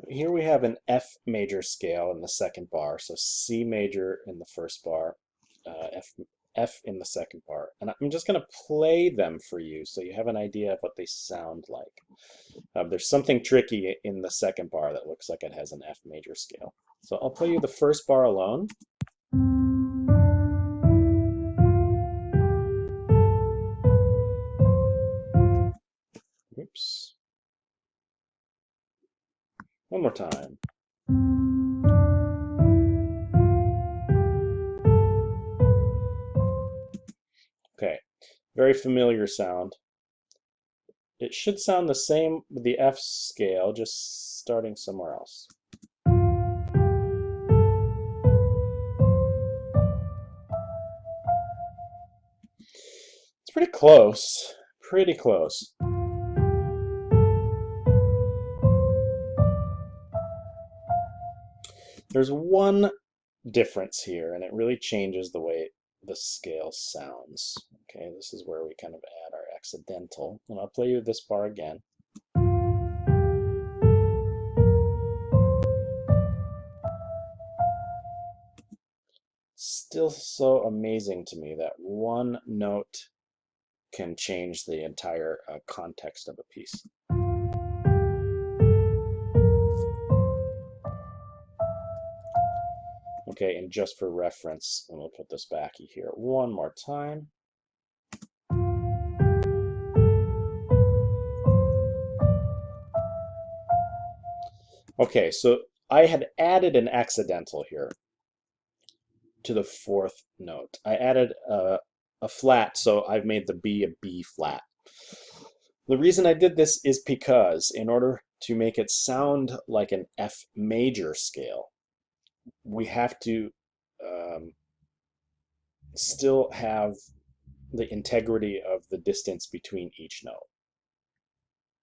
Here we have an F major scale in the second bar, so C major in the first bar, F in the second bar. And I'm just going to play them for you so you have an idea of what they sound like. There's something tricky in the second bar that looks like it has an F major scale. So I'll play you the first bar alone. Oops. One more time. Okay, very familiar sound. It should sound the same with the F scale, just starting somewhere else. It's pretty close. Pretty close. There's one difference here, and it really changes the way the scale sounds. Okay, this is where we kind of add our accidental. And I'll play you this bar again. Still so amazing to me that one note can change the entire context of a piece. Okay, and just for reference, and we'll put this back here one more time. Okay, so I had added an accidental here to the fourth note. I added a flat, so I've made the B a B flat. The reason I did this is because in order to make it sound like an F major scale, we have to still have the integrity of the distance between each note.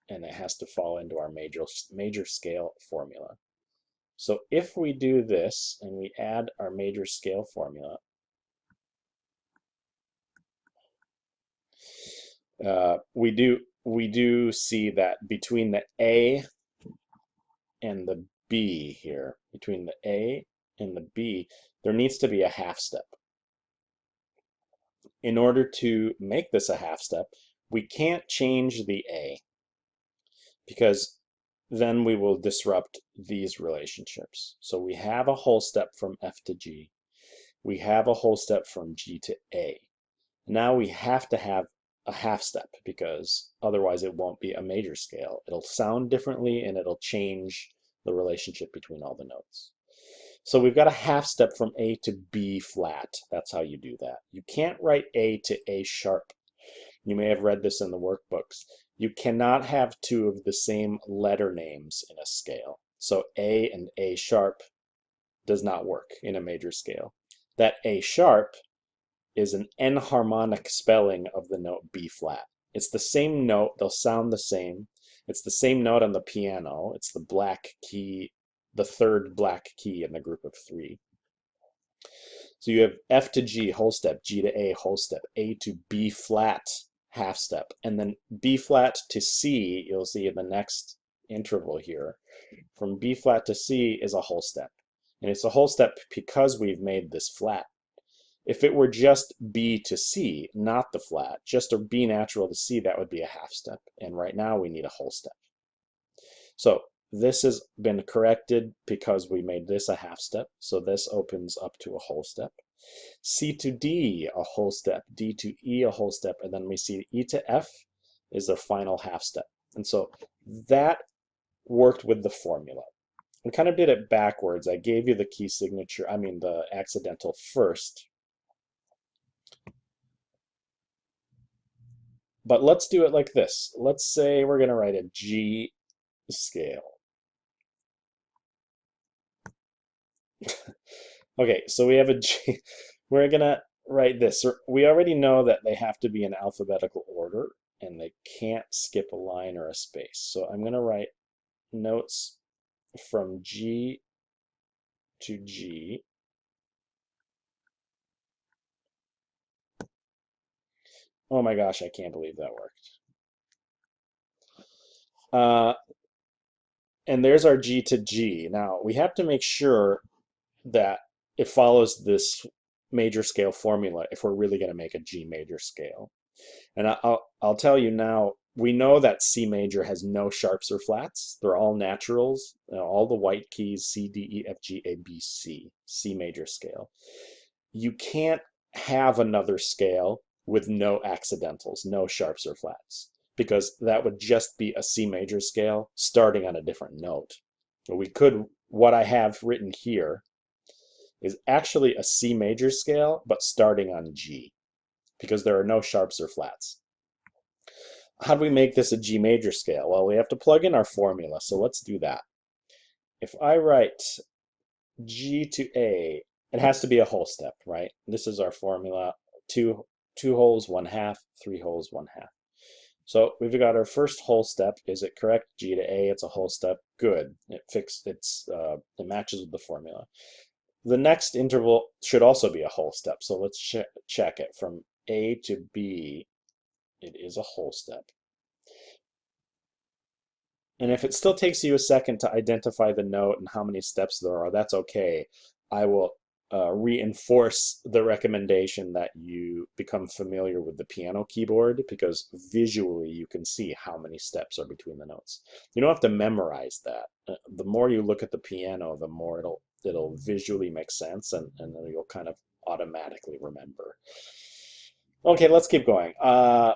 And it has to fall into our major scale formula. So if we do this and we add our major scale formula, we do see that between the A and the B here, between the A and the B, there needs to be a half step. In order to make this a half step, we can't change the A because then we will disrupt these relationships. So we have a whole step from F to G. We have a whole step from G to A. Now we have to have a half step because otherwise it won't be a major scale. It'll sound differently and it'll change the relationship between all the notes. So we've got a half step from A to B flat. That's how you do that. You can't write A to A sharp. You may have read this in the workbooks. You cannot have two of the same letter names in a scale. So A and A sharp does not work in a major scale. That A sharp is an enharmonic spelling of the note B flat. It's the same note, they'll sound the same. It's the same note on the piano. It's the black key, the third black key in the group of three. So you have F to G whole step, G to A whole step, A to B flat half step, and then B flat to C, you'll see in the next interval here, from B flat to C is a whole step. And it's a whole step because we've made this flat. If it were just B to C, not the flat, just a B natural to C, that would be a half step. And right now we need a whole step. So this has been corrected because we made this a half step. So this opens up to a whole step. C to D, a whole step. D to E, a whole step. And then we see E to F is the final half step. And so that worked with the formula. We kind of did it backwards. I gave you the key signature, the accidental first. But let's do it like this. Let's say we're going to write a G scale. Okay, so we have a G. We're going to write this. We already know that they have to be in alphabetical order, and they can't skip a line or a space. So I'm going to write notes from G to G. Oh my gosh, I can't believe that worked. And there's our G to G. Now we have to make sure that it follows this major scale formula if we're really going to make a G major scale. And I'll tell you now, we know that C major has no sharps or flats. They're all naturals. All the white keys, C, D, E, F, G, A, B, C, C major scale. You can't have another scale with no accidentals, no sharps or flats, because that would just be a C major scale starting on a different note. We could, what I have written here is actually a C major scale, but starting on G, because there are no sharps or flats. How do we make this a G major scale? Well, we have to plug in our formula, so let's do that. If I write G to A, it has to be a whole step, right? This is our formula, two wholes, 1/2, 3 wholes, 1/2. So we've got our first whole step. Is it correct? G to A, it's a whole step. Good. It matches with the formula. The next interval should also be a whole step. So let's check it. From A to B, it is a whole step. And if it still takes you a second to identify the note and how many steps there are, that's okay. I will reinforce the recommendation that you become familiar with the piano keyboard, because visually you can see how many steps are between the notes. You don't have to memorize that. The more you look at the piano, the more it'll visually make sense, and then you'll kind of automatically remember. Okay, let's keep going.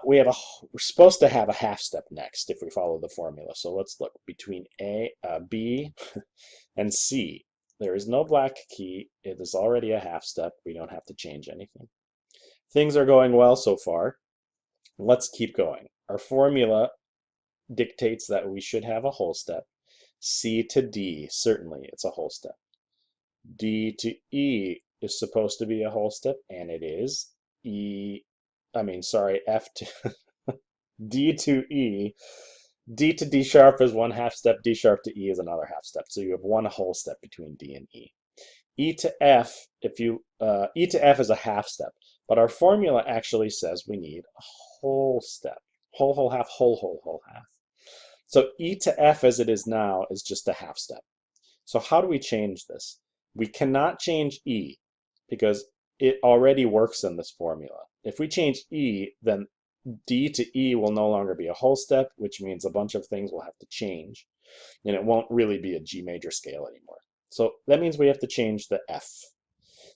We're supposed to have a half step next if we follow the formula. So let's look between B and C. There is no black key. It is already a half step. We don't have to change anything. Things are going well so far. Let's keep going. Our formula dictates that we should have a whole step. C to D, certainly it's a whole step. D to E is supposed to be a whole step, and it is. F to D to E. D to D sharp is 1/2 step, D sharp to E is another half step. So you have one whole step between D and E. E to F, E to F is a half step, but our formula actually says we need a whole step. Whole, half, whole, half. So E to F as it is now is just a half step. So how do we change this? We cannot change E because it already works in this formula. If we change E, then D to E will no longer be a whole step, which means a bunch of things will have to change, and it won't really be a G major scale anymore. So that means we have to change the F.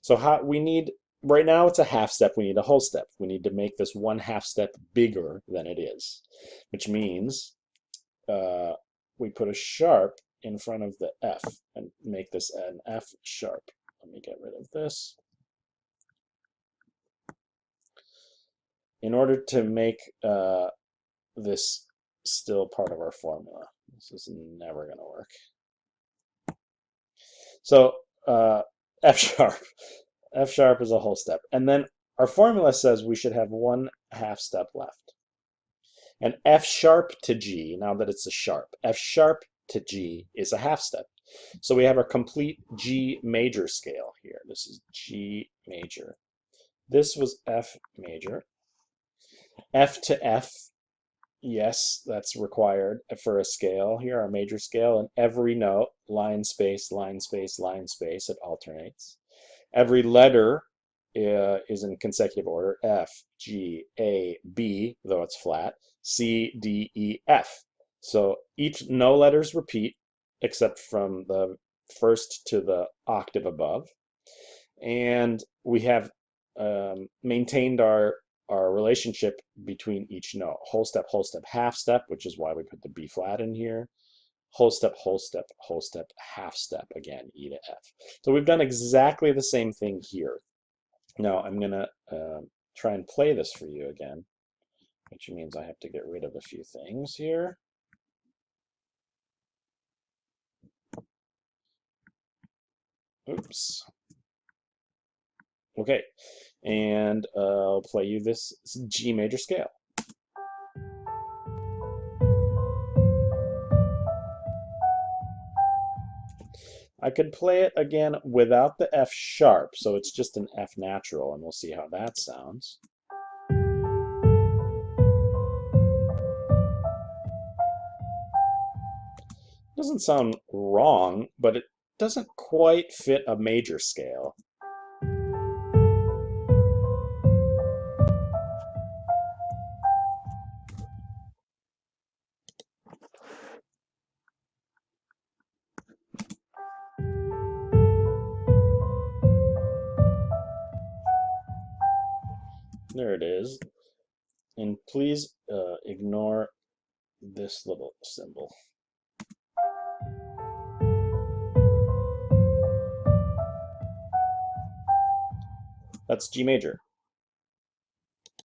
So right now it's a half step, we need a whole step. We need to make this 1/2 step bigger than it is, which means we put a sharp in front of the F and make this an F sharp. Let me get rid of this. In order to make this still part of our formula. This is never going to work. So F sharp. F sharp is a whole step. And then our formula says we should have 1/2 step left. And F sharp to G, now that it's a sharp, F sharp to G is a half step. So we have our complete G major scale here. This is G major. This was F major. F to F, yes, that's required for a scale here, our major scale. And every note, line, space, line, space, line, space, it alternates. Every letter is in consecutive order: F, G, A, B, though it's flat, C, D, E, F. So no letters repeat except from the first to the octave above. And we have maintained our relationship between each note. Whole step, half step, which is why we put the B flat in here. Whole step, half step, again, E to F. So we've done exactly the same thing here. Now I'm going to try and play this for you again, which means I have to get rid of a few things here. Oops. Okay, and I'll play you this G major scale. I could play it again without the F sharp, so it's just an F natural, and we'll see how that sounds. doesn't sound wrong, but it doesn't quite fit a major scale. There it is. And please ignore this little symbol. That's G major.